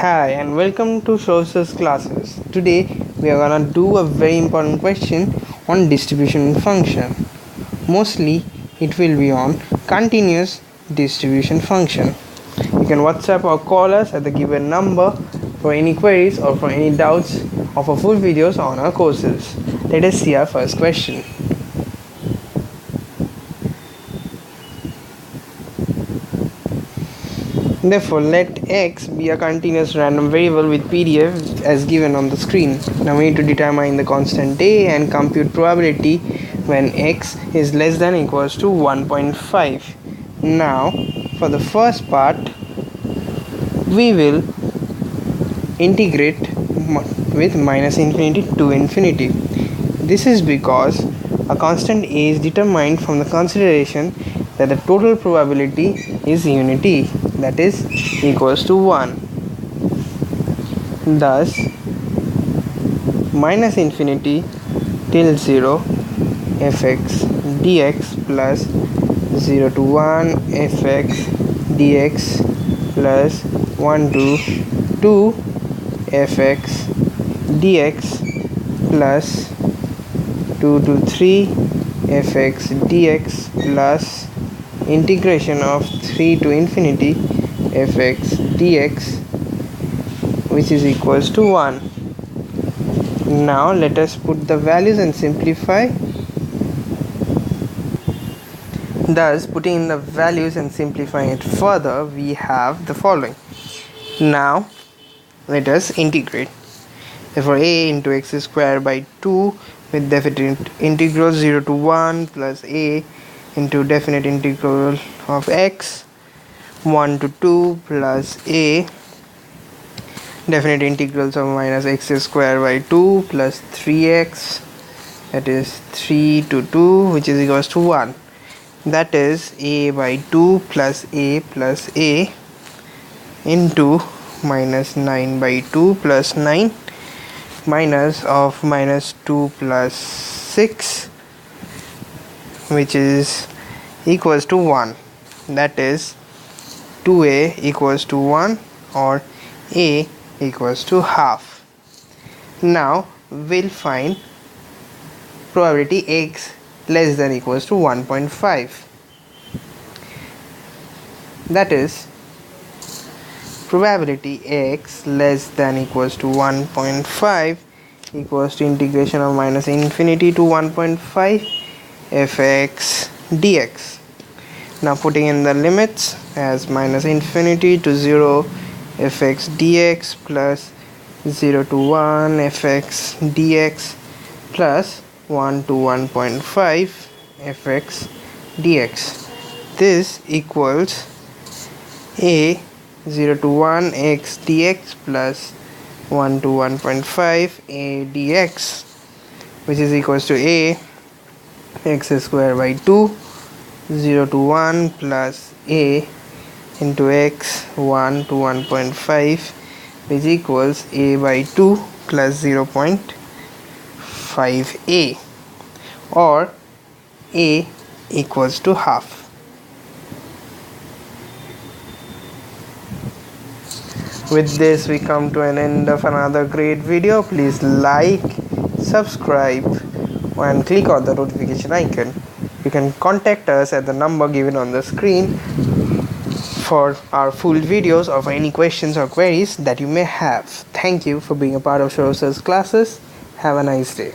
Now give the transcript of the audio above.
Hi and welcome to Sources classes. Today we are gonna do a very important question on distribution function. Mostly it will be on continuous distribution function. You can WhatsApp or call us at the given number for any queries or for any doubts of our full videos on our courses. Let us see our first question. Therefore, let x be a continuous random variable with PDF as given on the screen. Now we need to determine the constant a and compute probability when x is less than or equals to 1.5. Now, for the first part, we will integrate with minus infinity to infinity. This is because a constant a is determined from the consideration that the total probability is unity, that is equals to 1. Thus, minus infinity till 0 fx dx plus 0 to 1 fx dx plus 1 to 2 fx dx plus 2 to 3 fx dx plus integration of 3 to infinity fx dx, which is equals to 1. Now let us put the values and simplify. Thus, putting in the values and simplifying it further, we have the following. Now let us integrate. Therefore, a into x squared by 2 with definite integral 0 to 1 plus a into definite integral of x 1 to 2 plus a definite integrals of minus x squared by 2 plus 3x, that is 3 to 2, which is equals to 1. That is a by 2 plus a into minus 9 by 2 plus 9 minus of minus 2 plus 6, which is equals to 1. That is 2a equals to 1 or a equals to half. Now we'll find probability x less than equals to 1.5. That is probability x less than equals to 1.5 equals to integration of minus infinity to 1.5 fx dx. Now putting in the limits as minus infinity to 0 fx dx plus 0 to 1 fx dx plus 1 to 1.5 fx dx. This equals a 0 to 1 x dx plus 1 to 1.5 a dx, which is equals to a x squared by 2 0 to 1 plus a into x 1 to 1.5, which equals a by 2 plus 0.5a, or a equals to half. With this we come to an end of another great video. Please like, subscribe and click on the notification icon. You can contact us at the number given on the screen for our full videos or for any questions or queries that you may have. Thank you for being a part of Sources classes. Have a nice day.